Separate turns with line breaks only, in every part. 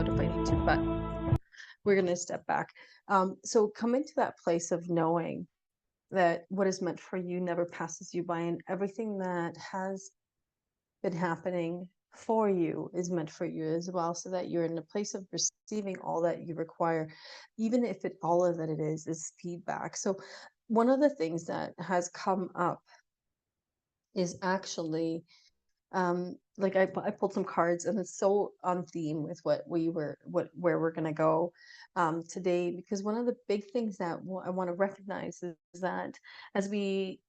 out if I need to, but we're going to step back. So come into that place of knowing that what is meant for you never passes you by, and everything that has been happening for you is meant for you as well, so that you're in a place of receiving all that you require, even if it all of that it is feedback. So one of the things that has come up is actually like I pulled some cards, and it's so on theme with where we're going to go today, because one of the big things that I want to recognize is that as we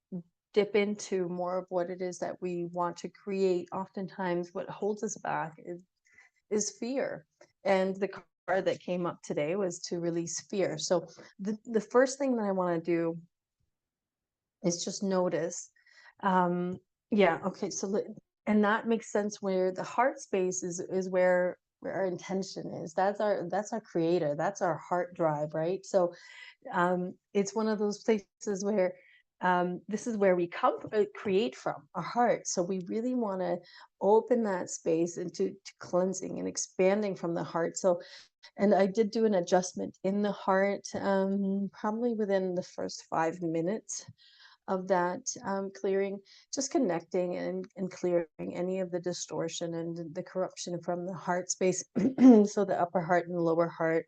dip into more of what it is that we want to create, oftentimes what holds us back is fear. And the card that came up today was to release fear. So the first thing that I want to do is just notice. Yeah, okay. And that makes sense, where the heart space is where our intention is. That's our creator. That's our heart drive, right? So it's one of those places where this is where we create from our heart. So we really want to open that space into to cleansing and expanding from the heart. So, and I did do an adjustment in the heart, probably within the first 5 minutes of that clearing, just connecting and clearing any of the distortion and the corruption from the heart space. So the upper heart and the lower heart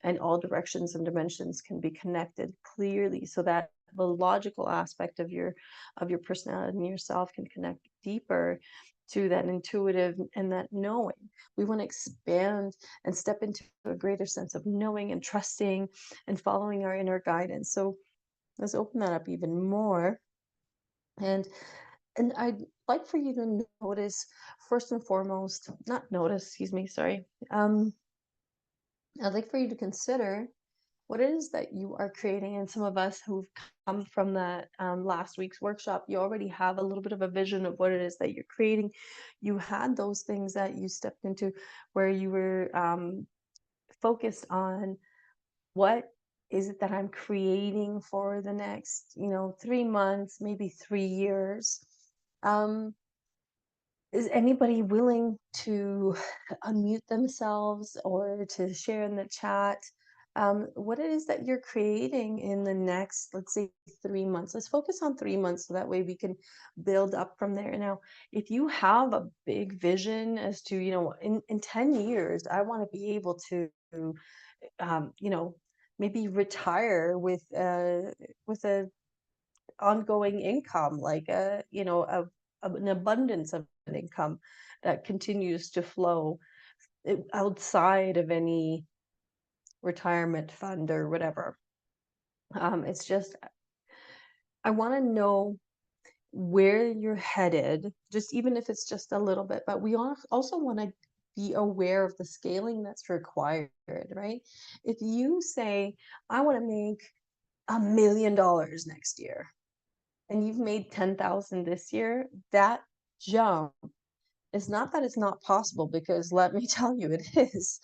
and all directions and dimensions can be connected clearly, so that the logical aspect of your personality and yourself can connect deeper to that intuitive and that knowing. We want to expand and step into a greater sense of knowing and trusting and following our inner guidance. So let's open that up even more. And I'd like for you to notice, first and foremost, not notice, excuse me, sorry. I'd like for you to consider what it is that you are creating. And some of us who've come from that last week's workshop, you already have a little bit of a vision of what it is that you're creating. You had those things that you stepped into where you were focused on, what is it that I'm creating for the next, 3 months, maybe 3 years? Um, is anybody willing to unmute themselves or to share in the chat what it is that you're creating in the next, let's say, 3 months? Let's focus on 3 months, so that way we can build up from there. Now, if you have a big vision as to, in 10 years, I want to be able to, um, you know, maybe retire with a ongoing income, like an abundance of an income that continues to flow outside of any retirement fund or whatever. It's just, I want to know where you're headed, just even if it's just a little bit, but we also want to be aware of the scaling that's required, right? If you say, I want to make $1 million next year, and you've made 10,000 this year, that jump, it's not that it's not possible, because let me tell you, it is.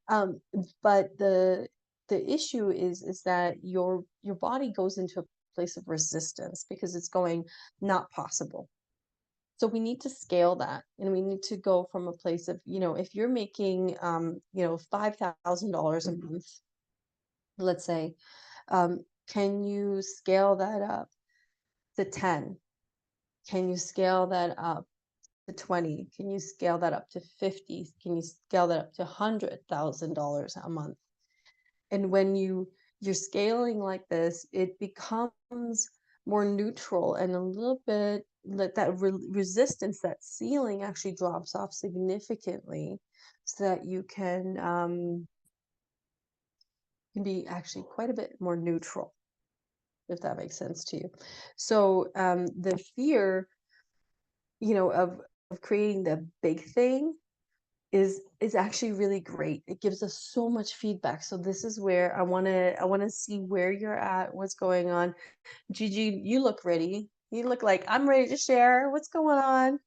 Um, but the issue is that your body goes into a place of resistance, because it's going, not possible. So we need to scale that, and we need to go from a place of, if you're making $5,000 a month, let's say, can you scale that up to 10? Can you scale that up to 20? Can you scale that up to 50? Can you scale that up to $100,000 a month? And when you're scaling like this, it becomes more neutral, and a little bit, let that resistance, that ceiling actually drops off significantly, so that you can be actually quite a bit more neutral, if that makes sense to you. So the fear, of creating the big thing is actually really great. It gives us so much feedback. So this is where I want to see where you're at, what's going on. Gigi, you look ready. You look like, I'm ready to share. What's going on?